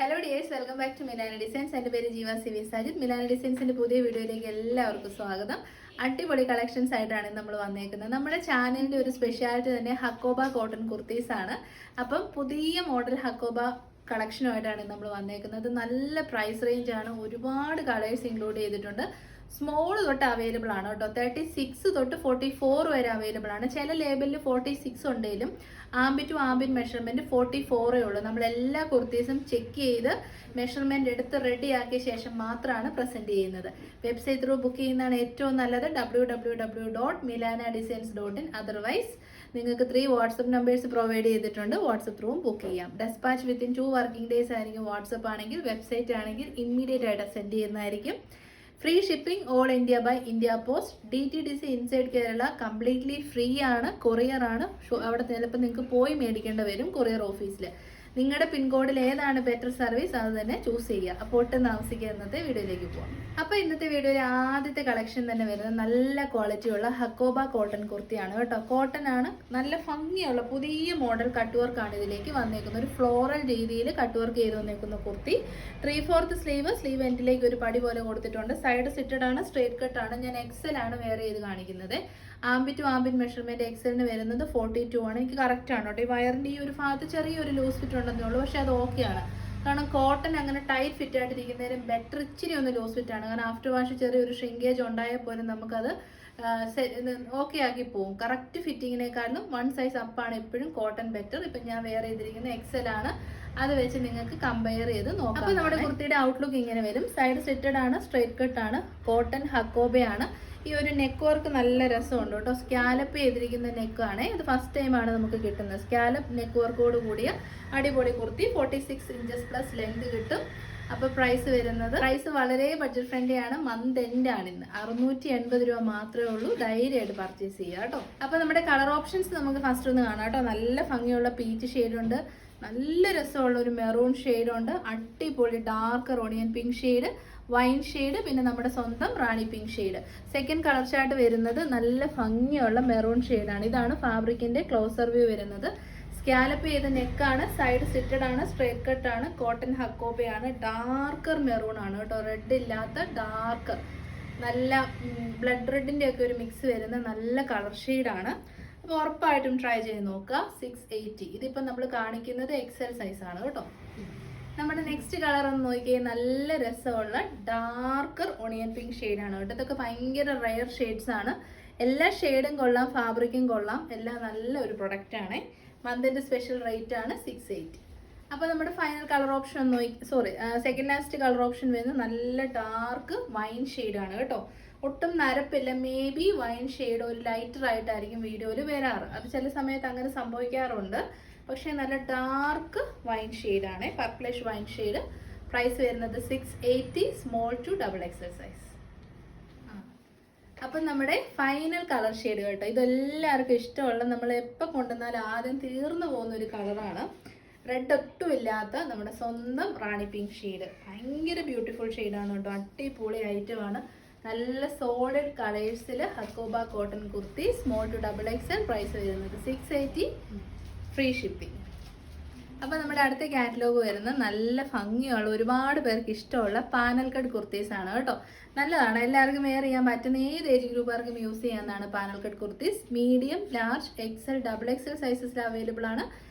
Hello dears, welcome back to Milana Designs. എൻ്റെ പേര് ജീവ സിവി സാജിദ്. മിലാന ഡിസൈൻസിൻ്റെ പുതിയ വീഡിയോയിലേക്ക് എല്ലാവർക്കും സ്വാഗതം. അടിപൊളി കളക്ഷൻസ് ആയിട്ടാണ് നമ്മൾ വന്നേക്കുന്നത്. നമ്മുടെ ചാനലിൻ്റെ ഒരു സ്പെഷ്യാലിറ്റി തന്നെ ഹക്കോബ കോട്ടൺ കുർത്തീസ് ആണ്. അപ്പം പുതിയ മോഡൽ ഹക്കോബ കളക്ഷനുമായിട്ടാണ് നമ്മൾ വന്നേക്കുന്നത്. നല്ല പ്രൈസ് റേഞ്ച് ആണ്, ഒരുപാട് കളേഴ്സ് ഇൻക്ലൂഡ് ചെയ്തിട്ടുണ്ട്. സ്മോൾ തൊട്ട് അവൈലബിൾ ആണ് കേട്ടോ. 36 തൊട്ട് 44 വരെ അവൈലബിൾ ആണ്. ചില ലേബലിൽ 46 ഉണ്ടെങ്കിലും ആംബിറ്റ് ടു ആംബിറ്റ് മെഷർമെന്റ് 44 ഉള്ളൂ. നമ്മൾ എല്ലാ കുർത്തീസും ചെക്ക് ചെയ്ത് മെഷർമെന്റ് എടുത്ത് റെഡി ആക്കിയ ശേഷം മാത്രമാണ് പ്രസന്റ് ചെയ്യുന്നത്. വെബ്സൈറ്റ് ത്രൂ ബുക്ക് ചെയ്യുന്നതാണ് ഏറ്റവും നല്ലത്. www.milanadisigns.in. അതർവൈസ് നിങ്ങൾക്ക് 3 വാട്സപ്പ് നമ്പേഴ്സ് പ്രൊവൈഡ് ചെയ്തിട്ടുണ്ട്. വാട്സപ്പ് ത്രൂവും ബുക്ക് ചെയ്യാം. ഡെസ്പാച്ച് വിത്തിൻ 2 വർക്കിംഗ് ഡേയ്സ് ആയിരിക്കും. വാട്സപ്പ് ആണെങ്കിൽ, വെബ്സൈറ്റ് ആണെങ്കിൽ ഇമ്മീഡിയറ്റ് ആയിട്ട് സെൻഡ് ചെയ്യുന്നതായിരിക്കും. Free shipping all India by India Post. DTDC inside Kerala completely free ആണ്. കൊറിയർ ആണ്. അവിടെ ചിലപ്പോൾ നിങ്ങൾക്ക് പോയി മേടിക്കേണ്ടി വരും കൊറിയർ ഓഫീസിൽ. നിങ്ങളുടെ പിൻകോഡിൽ ഏതാണ് ബെറ്റർ സർവീസ് അത് തന്നെ ചൂസ് ചെയ്യുക. അപ്പോൾ ഒട്ടും താമസിക്കുക. ഇന്നത്തെ വീഡിയോയിലേക്ക് പോകാം. അപ്പോൾ ഇന്നത്തെ വീഡിയോയിൽ ആദ്യത്തെ കളക്ഷൻ തന്നെ വരുന്നത് നല്ല ക്വാളിറ്റിയുള്ള ഹക്കോബ കോട്ടൺ കുർത്തിയാണ് കേട്ടോ. കോട്ടൺ ആണ്, നല്ല ഭംഗിയുള്ള പുതിയ മോഡൽ കട്ട് വർക്കാണ് ഇതിലേക്ക് വന്നേക്കുന്നത്. ഒരു ഫ്ലോറൽ രീതിയിൽ കട്ട് വർക്ക് ചെയ്ത് വന്നേക്കുന്ന കുർത്തി. 3/4 സ്ലീവ് എൻഡിലേക്ക് ഒരു പടി പോലെ കൊടുത്തിട്ടുണ്ട്. സൈഡ് സിറ്റഡ് ആണ്, സ്ട്രേറ്റ് കട്ട് ആണ്. ഞാൻ എക്സൽ ആണ് വേറെ ചെയ്ത് കാണിക്കുന്നത്. ആംബിറ്റ് ടു ആംബിറ്റ് മെഷർമെന്റ് എക്സലിന് വരുന്നത് 42 ആണ്. എനിക്ക് കറക്റ്റ് ആണ് കേട്ടോ. ഈ വയറിന്റെ ഈ ഒരു ഭാഗത്ത് ചെറിയൊരു ലൂസ് ഫിറ്റ് ഉണ്ടെന്നേ ഉള്ളൂ, പക്ഷെ അത് ഓക്കെയാണ്. കാരണം കോട്ടൺ അങ്ങനെ ടൈറ്റ് ഫിറ്റ് ആയിട്ടിരിക്കുന്നതിനും ബെറ്റർ ഇച്ചിരി ഒന്ന് ലൂസ് ഫിറ്റ് ആണ്. കാരണം ആഫ്റ്റർ വാഷ് ചെറിയൊരു ഷ്രിങ്കേജ് ഉണ്ടായാൽ പോലും നമുക്കത് ഓക്കെ ആക്കി പോകും. കറക്റ്റ് ഫിറ്റിങ്ങിനേക്കാളും 1 സൈസ് അപ്പാണ് എപ്പോഴും കോട്ടൺ ബെറ്റർ. ഇപ്പം ഞാൻ വേറെ ചെയ്തിരിക്കുന്നത് എക്സൽ ആണ്. അത് വെച്ച് നിങ്ങൾക്ക് കമ്പയർ ചെയ്ത് നോക്കാം. അപ്പോൾ നമ്മുടെ കുർത്തിയുടെ ഔട്ട്ലുക്ക് ഇങ്ങനെ വരും. സൈഡ് സെറ്റഡ് ആണ്, സ്ട്രേറ്റ് കട്ട് ആണ്, കോട്ടൺ ഹക്കോബയാണ്. ഈ ഒരു നെക്ക് വർക്ക് നല്ല രസമുണ്ട് കേട്ടോ. സ്കാലപ്പ് ചെയ്തിരിക്കുന്ന നെക്കാണ്. ഇത് ഫസ്റ്റ് ടൈമാണ് നമുക്ക് കിട്ടുന്നത്. സ്കാലപ്പ് നെക്ക് വർക്കോട് കൂടിയ അടിപൊളി കുർത്തി. 46 ഇഞ്ചസ് പ്ലസ് ലെങ്ത് കിട്ടും. അപ്പോൾ പ്രൈസ് വളരെ ബഡ്ജറ്റ് ഫ്രണ്ട്ലി ആണ്. മന്ത് എൻഡ് ആണ് ഇന്ന്. 680 രൂപ മാത്രമേ ഉള്ളൂ. ധൈര്യമായിട്ട് പർച്ചേസ് ചെയ്യുക കേട്ടോ. അപ്പോൾ നമ്മുടെ കളർ ഓപ്ഷൻസ് നമുക്ക് ഫസ്റ്റ് ഒന്ന് കാണാം കേട്ടോ. നല്ല ഭംഗിയുള്ള പീച്ച് ഷെയ്ഡുണ്ട്, നല്ല രസമുള്ള ഒരു മെറൂൺ ഷെയ്ഡുണ്ട്, അടിപൊളി dark onion pink shade, wine shade, പിന്നെ നമ്മുടെ സ്വന്തം rani pink shade. Second colour chart വരുന്നത് നല്ല ഭംഗിയുള്ള മെറൂൺ ഷെയ്ഡാണ്. ഇതാണ് ഫാബ്രിക്കിന്റെ ക്ലോസർ വ്യൂ വരുന്നത്. സ്കാലപ്പ് ചെയ്ത നെക്കാണ്, സൈഡ് സിറ്റഡ് ആണ്, സ്ട്രേറ്റ് കട്ട് ആണ്, കോട്ടൺ ഹക്കോബയാണ്. ഡാർക്കർ മെറൂൺ ആണ് കേട്ടോ, റെഡ് ഇല്ലാത്ത ഡാർക്കർ, നല്ല ബ്ലഡ് റെഡിന്റെ ഒക്കെ ഒരു മിക്സ് വരുന്ന നല്ല കളർ ഷെയ്ഡാണ്. അപ്പോൾ ഉറപ്പായിട്ടും ട്രൈ ചെയ്ത് നോക്കുക. 680. ഇതിപ്പോൾ നമ്മൾ കാണിക്കുന്നത് എക്സൽ സൈസ് ആണ് കേട്ടോ. നമ്മുടെ നെക്സ്റ്റ് കളർ ഒന്ന് നോക്കിയാൽ നല്ല രസമുള്ള ഡാർക്കർ ഓണിയൻ പിങ്ക് ഷെയ്ഡാണ് കേട്ടോ. ഇതൊക്കെ ഭയങ്കര റയർ ഷെയ്ഡ്സ് ആണ്. എല്ലാ ഷെയ്ഡും കൊള്ളാം, ഫാബ്രിക്കും കൊള്ളാം, എല്ലാം നല്ല ഒരു പ്രൊഡക്റ്റ് ആണ്. മന്തിന്റെ സ്പെഷ്യൽ റേറ്റ് ആണ് 680. അപ്പോൾ നമ്മുടെ final colour option second last colour option വരുന്നത് നല്ല ഡാർക്ക് വൈൻ ഷെയ്ഡാണ് കേട്ടോ. ഒട്ടും നരപ്പില്ല. മേ ബി വൈൻ ഷെയ്ഡ് ഒരു ലൈറ്റർ ആയിട്ടായിരിക്കും വീഡിയോയിൽ വരാറ്. അത് ചില സമയത്ത് അങ്ങനെ സംഭവിക്കാറുണ്ട്. പക്ഷേ നല്ല ഡാർക്ക് വൈൻ ഷെയ്ഡാണ്, പർപ്പിളിഷ് വൈൻ ഷെയ്ഡ്. പ്രൈസ് വരുന്നത് 680, സ്മോൾ ടു XXL സൈസ്. അപ്പം നമ്മുടെ ഫൈനൽ കളർ ഷെയ്ഡ് കേട്ടോ. ഇതെല്ലാവർക്കും ഇഷ്ടമുള്ള, നമ്മൾ എപ്പോൾ കൊണ്ടുവന്നാലും ആദ്യം തീർന്നു പോകുന്ന ഒരു കളറാണ്. റെഡ് ഒട്ടും ഇല്ലാത്ത നമ്മുടെ സ്വന്തം റാണി പിങ്ക് ഷെയ്ഡ്. ഭയങ്കര ബ്യൂട്ടിഫുൾ ഷെയ്ഡാണ് കേട്ടോ. അടിപൊളി ഐറ്റമാണ്. നല്ല സോളിഡ് കളേഴ്സിൽ hakoba cotton kurti, small to XXL. Price വരുന്നത് 680, ഫ്രീ ഷിപ്പിംഗ്. അപ്പോൾ നമ്മുടെ അടുത്ത കാറ്റലോഗ് വരുന്ന നല്ല ഭംഗിയുള്ള, ഒരുപാട് പേർക്ക് ഇഷ്ടമുള്ള പാനൽ കട്ട് കുർത്തീസ് ആണ് കേട്ടോ. നല്ലതാണ്, എല്ലാവർക്കും വെയർ ചെയ്യാൻ പറ്റുന്ന ഏത് ഏജ് ഗ്രൂപ്പുകാർക്കും യൂസ് ചെയ്യാവുന്നതാണ് panel cut kurtis. Medium, large, XL, XXL സൈസസിൽ അവൈലബിൾ ആണ്.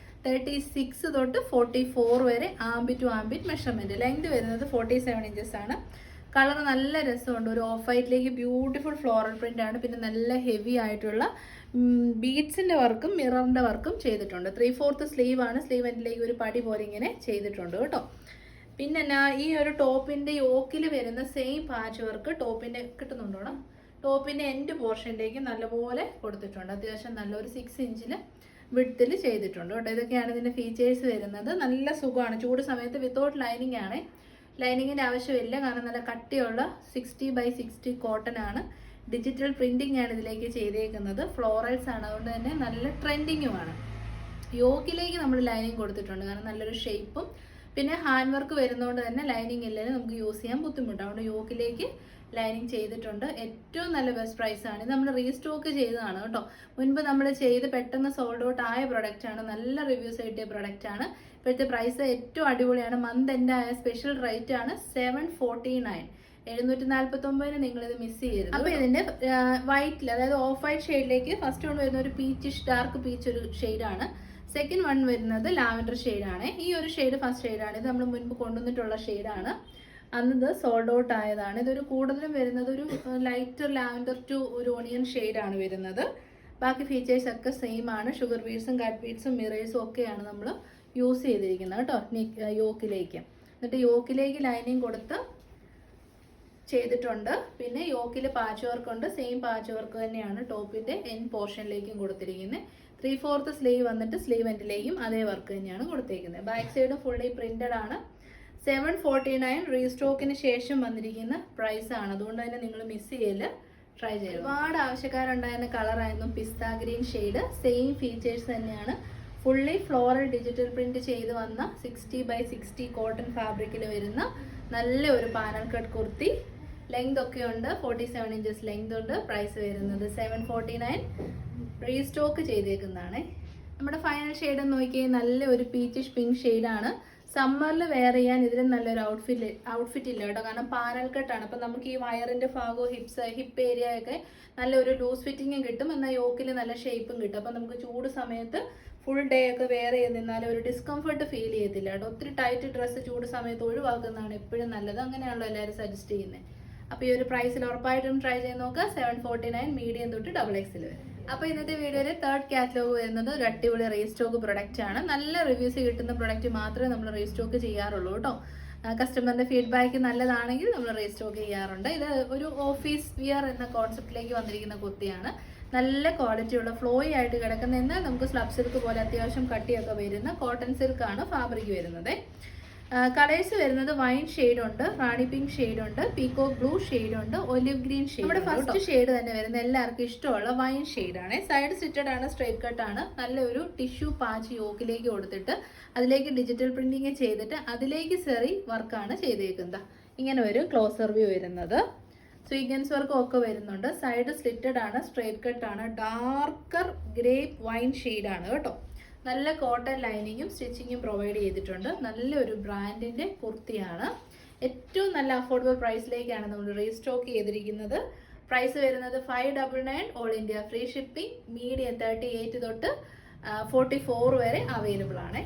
36 തൊട്ട് 44 വരെ armpit to armpit measurement. Length വരുന്നത് 47 ഇഞ്ചസ് ആണ്. കളർ നല്ല രസമുണ്ട്. ഒരു ഓഫ് വൈറ്റിലേക്ക് ബ്യൂട്ടിഫുൾ ഫ്ലോറൽ പ്രിന്റ് ആണ്. പിന്നെ നല്ല ഹെവി ആയിട്ടുള്ള ബീഡ്സിന്റെ വർക്കും മിററിന്റെ വർക്കും ചെയ്തിട്ടുണ്ട്. 3/4 സ്ലീവ് ആണ്. സ്ലീവ് എൻഡിലേക്ക് ഒരു പടി പോലെ ഇങ്ങനെ ചെയ്തിട്ടുണ്ട് കേട്ടോ. പിന്നെ ഈ ഒരു ടോപ്പിന്റെ യോക്കിൽ വരുന്ന സെയിം പാച്ച് വർക്ക് ടോപ്പിന്റെ കിട്ടുന്നുണ്ടോ? ടോപ്പിന്റെ എൻഡ് പോർഷനിലേക്ക് നല്ലപോലെ കൊടുത്തിട്ടുണ്ട്. അത്യാവശ്യം നല്ലൊരു 6 ഇഞ്ചിൽ വിഡ്ത്തിൽ ചെയ്തിട്ടുണ്ട് കേട്ടോ. ഇതൊക്കെയാണ് ഇതിന്റെ ഫീച്ചേഴ്സ് വരുന്നത്. നല്ല സുഖമാണ്. ചൂട് സമയത്ത് വിത്തൗട്ട് ലൈനിങ് ആണ്. ലൈനിങ്ങിൻ്റെ ആവശ്യമില്ല, കാരണം നല്ല കട്ടിയുള്ള 60/60 കോട്ടൺ ആണ്. ഡിജിറ്റൽ പ്രിന്റിംഗ് ആണ് ഇതിലേക്ക് ചെയ്തേക്കുന്നത്. ഫ്ലോറൽസ് ആണ്, അതുകൊണ്ട് തന്നെ നല്ല ട്രെൻഡിങ്ങുമാണ്. യോക്കിലേക്ക് നമ്മൾ ലൈനിങ് കൊടുത്തിട്ടുണ്ട്, കാരണം നല്ലൊരു ഷേപ്പും പിന്നെ ഹാൻഡ് വർക്ക് വരുന്നതുകൊണ്ട് തന്നെ ലൈനിങ് ഇല്ലെങ്കിൽ നമുക്ക് യൂസ് ചെയ്യാൻ ബുദ്ധിമുട്ടാണ്. അതുകൊണ്ട് യോക്കിലേക്ക് ലൈനിങ് ചെയ്തിട്ടുണ്ട്. ഏറ്റവും നല്ല ബെസ്റ്റ് പ്രൈസ് ആണ്. ഇത് നമ്മൾ റീസ്റ്റോക്ക് ചെയ്തതാണ് കേട്ടോ. മുൻപ് നമ്മൾ ചെയ്ത് പെട്ടെന്ന് സോൾഡ് ഔട്ട് ആയ പ്രൊഡക്റ്റ് ആണ്. നല്ല റിവ്യൂസ് കിട്ടിയ പ്രൊഡക്റ്റ് ആണ്. ഇപ്പോഴത്തെ പ്രൈസ് ഏറ്റവും അടിപൊളിയാണ്. മന്ത് എൻ്റെ ആയ സ്പെഷ്യൽ റേറ്റ് ആണ് 749. 749 നിങ്ങളിത് മിസ് ചെയ്യരുത്. അപ്പോൾ ഇതിൻ്റെ വൈറ്റിൽ, അതായത് ഓഫ് വൈറ്റ് ഷെയ്ഡിലേക്ക് ഫസ്റ്റ് വൺ വരുന്ന ഒരു പീച്ചിഷ് ഡാർക്ക് പീച്ച് ഒരു ഷെയ്ഡാണ്. സെക്കൻഡ് വൺ വരുന്നത് ലാവൻഡർ ഷെയ്ഡാണ്. ഈ ഒരു ഷെയ്ഡ് ഫസ്റ്റ് ഷെയ്ഡാണ്. ഇത് നമ്മൾ മുൻപ് കൊണ്ടുവന്നിട്ടുള്ള ഷെയ്ഡാണ്. അന്നത് സോൾഡ് ഔട്ട് ആയതാണ്. ഇതൊരു കൂടുതലും വരുന്നത് ഒരു ലൈറ്റർ ലാവൻഡർ ടു ഒരു ഓണിയൻ ഷെയ്ഡാണ് വരുന്നത്. ബാക്കി ഫീച്ചേഴ്സ് ഒക്കെ സെയിം ആണ്. ഷുഗർ ബീഡ്സും കട്ട് ബീഡ്സും മിറേഴ്സും ഒക്കെയാണ് നമ്മൾ യൂസ് ചെയ്തിരിക്കുന്നത് കേട്ടോ യോക്കിലേക്ക്. എന്നിട്ട് യോക്കിലേക്ക് ലൈനിങ് കൊടുത്ത് ചെയ്തിട്ടുണ്ട്. പിന്നെ യോക്കിൽ പാച്ച് വർക്ക് ഉണ്ട്. സെയിം പാച്ച് വർക്ക് തന്നെയാണ് ടോപ്പിൻ്റെ എൻ പോർഷനിലേക്കും കൊടുത്തിരിക്കുന്നത്. 3/4 സ്ലീവ് വന്നിട്ട് സ്ലീവ് എൻഡിലേക്കും അതേ വർക്ക് തന്നെയാണ് കൊടുത്തിരിക്കുന്നത്. ബാക്ക് സൈഡ് ഫുള്ളി പ്രിന്റഡ് ആണ്. 749 റീസ്റ്റോക്കിന് ശേഷം വന്നിരിക്കുന്ന പ്രൈസ് ആണ്. അതുകൊണ്ട് തന്നെ നിങ്ങൾ മിസ് ചെയ്യല്, ട്രൈ ചെയ്യുക. ഒരുപാട് ആവശ്യക്കാരുണ്ടായിരുന്ന കളറായിരുന്നു പിസ്ത ഗ്രീൻ ഷെയ്ഡ്. സെയിം ഫീച്ചേഴ്സ് തന്നെയാണ്. ഫുള്ളി ഫ്ലോറൽ ഡിജിറ്റൽ പ്രിന്റ് ചെയ്ത് വന്ന 60x60 കോട്ടൺ ഫാബ്രിക്കിൽ വരുന്ന നല്ല ഒരു പാനൽ കട്ട് കുർത്തി. ലെങ്ത് ഒക്കെ ഉണ്ട്, 47 ഇഞ്ചസ് ലെങ്ത് ഉണ്ട്. പ്രൈസ് വരുന്നത് 749. റീസ്റ്റോക്ക് ചെയ്തേക്കുന്നതാണ്. നമ്മുടെ ഫൈനൽ ഷെയ്ഡ് നോക്കിയാൽ നല്ല ഒരു പീച്ചിഷ് പിങ്ക് ഷെയ്ഡാണ്. സമ്മറിൽ വെയർ ചെയ്യാൻ ഇതിലും നല്ലൊരു ഔട്ട്ഫിറ്റ് ഇല്ല കേട്ടോ. കാരണം പാനൽ കട്ടാണ്. അപ്പം നമുക്ക് ഈ വയറിൻ്റെ ഭാഗവും ഹിപ്പ് ഏരിയ ഒക്കെ നല്ലൊരു ലൂസ് ഫിറ്റിങ്ങും കിട്ടും. എന്നാൽ യോക്കിൽ നല്ല ഷേപ്പും കിട്ടും. അപ്പം നമുക്ക് ചൂട് സമയത്ത് ഫുൾ ഡേ ഒക്കെ വെയർ ചെയ്ത് നിന്നാലും ഒരു ഡിസ്കംഫർട്ട് ഫീൽ ചെയ്യത്തില്ല കേട്ടോ. ഒത്തിരി ടൈറ്റ് ഡ്രസ്സ് ചൂട് സമയത്ത് ഒഴിവാക്കുന്നതാണ് എപ്പോഴും നല്ലത്. അങ്ങനെയാണല്ലോ എല്ലാവരും സജസ്റ്റ് ചെയ്യുന്നത്. അപ്പോൾ ഈ ഒരു പ്രൈസിൽ ഉറപ്പായിട്ടും ട്രൈ ചെയ്ത് നോക്കുക. 749 മീഡിയം തൊട്ട് XXL വരെ. അപ്പോൾ ഇന്നത്തെ വീഡിയോയിൽ തേർഡ് കാറ്റലോഗ് വരുന്നത് ഒരു അടിപൊളി റീസ്റ്റോക്ക് പ്രൊഡക്റ്റ് ആണ്. നല്ല റിവ്യൂസ് കിട്ടുന്ന പ്രൊഡക്റ്റ് മാത്രമേ നമ്മൾ റീസ്റ്റോക്ക് ചെയ്യാറുള്ളൂ കേട്ടോ. കസ്റ്റമറിന്റെ ഫീഡ്ബാക്ക് നല്ലതാണെങ്കിൽ നമ്മൾ റീസ്റ്റോക്ക് ചെയ്യാറുണ്ട്. ഇത് ഒരു ഓഫീസ് വിയർ എന്ന കോൺസെപ്റ്റിലേക്ക് വന്നിരിക്കുന്ന കുർത്തിയാണ്. നല്ല ക്വാളിറ്റിയുള്ള ഫ്ലോയി ആയിട്ട് കിടക്കുന്ന, എന്നാൽ നമുക്ക് സ്ലബ് സിൽക്ക് പോലെ അത്യാവശ്യം കട്ടിയൊക്കെ വരുന്ന കോട്ടൺ സിൽക്കാണ് ഫാബ്രിക് വരുന്നത്. കളേഴ്സ് വരുന്നത് വൈൻ ഷെയ്ഡ് ഉണ്ട്, റാണി പിങ്ക് ഷെയ്ഡ് ഉണ്ട്, പീകോക്ക് ബ്ലൂ ഷെയ്ഡ് ഉണ്ട്, ഒലിവ് ഗ്രീൻ ഷെയ്ഡ്. നമ്മുടെ ഫസ്റ്റ് ഷെയ്ഡ് തന്നെ വരുന്ന എല്ലാവർക്കും ഇഷ്ടമുള്ള വൈൻ ഷെയ്ഡാണ്. സൈഡ് സ്റ്റിറ്റഡ് ആണ്, സ്ട്രൈറ്റ് കട്ട് ആണ്. നല്ലൊരു ടിഷ്യൂ പാച്ച് യോക്കിലേക്ക് കൊടുത്തിട്ട് അതിലേക്ക് ഡിജിറ്റൽ പ്രിന്റിങ് ചെയ്തിട്ട് അതിലേക്ക് സെറി വർക്കാണ് ചെയ്തേക്കുന്നത്. ഇങ്ങനെ ഒരു ക്ലോസർ വ്യൂ വരുന്നത്. സ്വീഗൻസ് വർക്കും ഒക്കെ വരുന്നുണ്ട്. സൈഡ് സ്ലിറ്റഡ് ആണ്, സ്ട്രൈറ്റ് കട്ട് ആണ്, ഡാർക്കർ ഗ്രേപ്പ് വൈൻ ഷെയ്ഡാണ് കേട്ടോ. നല്ല കോട്ടൺ ലൈനിങ്ങും സ്റ്റിച്ചിങ്ങും പ്രൊവൈഡ് ചെയ്തിട്ടുണ്ട്. നല്ലൊരു ബ്രാൻഡിന്റെ കുർത്തിയാണ്. ഏറ്റവും നല്ല അഫോർഡബിൾ പ്രൈസിലേക്കാണ് നമ്മൾ റീസ്റ്റോക്ക് ചെയ്തിരിക്കുന്നത്. പ്രൈസ് വരുന്നത് 599. All India free shipping. Medium 38 തൊട്ട് 44 വരെ അവൈലബിൾ ആണ്.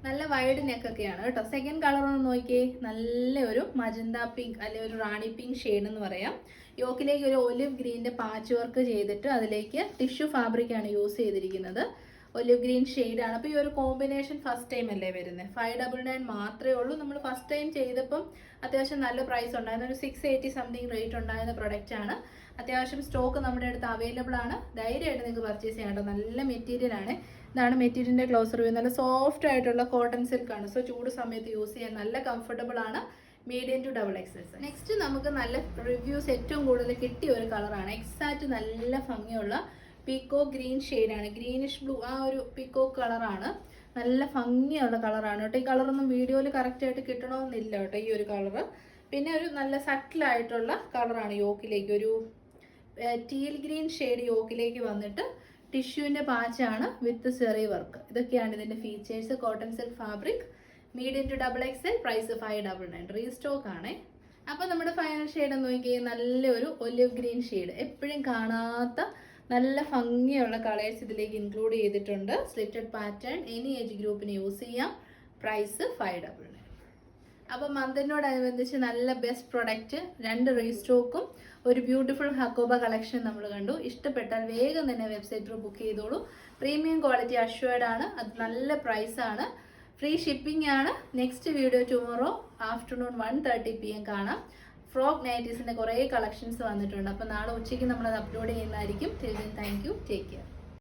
നല്ല വൈഡ് നെക്കൊക്കെയാണ് കേട്ടോ. സെക്കൻഡ് കളർ ഒന്ന് നോക്കിയേ. നല്ല ഒരു മജന്ത പിങ്ക് അല്ലെങ്കിൽ ഒരു റാണി പിങ്ക് ഷെയ്ഡ് എന്ന് പറയാം. യോക്കിലേക്ക് ഒരു ഒലിവ് ഗ്രീനിന്റെ പാച്ച് വർക്ക് ചെയ്തിട്ട് അതിലേക്ക് ടിഷ്യൂ ഫാബ്രിക്കാണ് യൂസ് ചെയ്തിരിക്കുന്നത്. ഒലിവ് ഗ്രീൻ ഷെയ്ഡാണ്. അപ്പോൾ ഈ ഒരു കോമ്പിനേഷൻ ഫസ്റ്റ് ടൈം അല്ലേ വരുന്നത്. 599 മാത്രമേ ഉള്ളൂ. നമ്മൾ ഫസ്റ്റ് ടൈം ചെയ്തപ്പം അത്യാവശ്യം നല്ല പ്രൈസ് ഉണ്ടായിരുന്നു. ഒരു 680 സംതിങ് റേറ്റ് ഉണ്ടായിരുന്ന പ്രൊഡക്റ്റ് ആണ്. അത്യാവശ്യം സ്റ്റോക്ക് നമ്മുടെ അടുത്ത് അവൈലബിൾ ആണ്. ധൈര്യമായിട്ട് നിങ്ങൾക്ക് പർച്ചേസ് ചെയ്യാം കേട്ടോ. നല്ല മെറ്റീരിയൽ ആണ്. ഇതാണ് മെറ്റീരിയലിന്റെ ക്ലോസർ വ്യൂ. നല്ല സോഫ്റ്റ് ആയിട്ടുള്ള കോട്ടൺ സിൽക്കാണ്. സോ ചൂട് സമയത്ത് യൂസ് ചെയ്യാൻ നല്ല കംഫർട്ടബിൾ ആണ്. Medium to XXL. നെക്സ്റ്റ് നമുക്ക് നല്ല റിവ്യൂസ് ഏറ്റവും കൂടുതൽ കിട്ടിയ ഒരു കളറാണ്. എക്സാക്റ്റ് നല്ല ഭംഗിയുള്ള പീകോക്ക് ഗ്രീൻ ഷെയ്ഡാണ്. ഗ്രീനിഷ് ബ്ലൂ ആ ഒരു പീകോക്ക് കളറാണ്. നല്ല ഭംഗിയുള്ള കളറാണ് കേട്ടോ. ഈ കളറൊന്നും വീഡിയോയിൽ കറക്റ്റായിട്ട് കിട്ടണമെന്നില്ല കേട്ടോ ഈ ഒരു കളറ്. പിന്നെ ഒരു നല്ല സട്ടിലായിട്ടുള്ള കളറാണ് യോക്കിലേക്ക്. ഒരു ടീൽ ഗ്രീൻ ഷെയ്ഡ് യോക്കിലേക്ക് വന്നിട്ട് ടിഷ്യൂവിൻ്റെ പാച്ചാണ് വിത്ത് സെറി വർക്ക്. ഇതൊക്കെയാണ് ഇതിൻ്റെ features. Cotton silk fabric. Medium to XXL. Price 599. Restock ആണ്. അപ്പോൾ നമ്മുടെ ഫൈനൽ ഷെയ്ഡ് എന്ന് നോക്കിയാൽ നല്ലൊരു ഒലിവ് ഗ്രീൻ ഷെയ്ഡ്. എപ്പോഴും കാണാത്ത നല്ല ഭംഗിയുള്ള കളേഴ്സ് ഇതിലേക്ക് ഇൻക്ലൂഡ് ചെയ്തിട്ടുണ്ട്. Slitted pattern. എനി ഏജ് ഗ്രൂപ്പിന് യൂസ് ചെയ്യാം. പ്രൈസ് 599. അപ്പോൾ മന്തിനോടനുബന്ധിച്ച് നല്ല ബെസ്റ്റ് പ്രൊഡക്റ്റ്, 2 റീസ്റ്റോക്കും ഒരു ബ്യൂട്ടിഫുൾ ഹക്കോബ കളക്ഷൻ നമ്മൾ കണ്ടു. ഇഷ്ടപ്പെട്ടാൽ വേഗം തന്നെ വെബ്സൈറ്റ് ത്രൂ ബുക്ക് ചെയ്തോളൂ. പ്രീമിയം ക്വാളിറ്റി അഷ്വേർഡ് ആണ്. അത് നല്ല പ്രൈസാണ്. ഫ്രീ ഷിപ്പിംഗ് ആണ്. Next video tomorrow afternoon 1:30 PM കാണാം. ഫ്രോക്ക് നൈറ്റീസിൻ്റെ കുറേ കളക്ഷൻസ് വന്നിട്ടുണ്ട്. അപ്പോൾ നാളെ ഉച്ചയ്ക്ക് നമ്മളത് അപ്ലോഡ് ചെയ്യുന്നതായിരിക്കും. Thank you. Take care.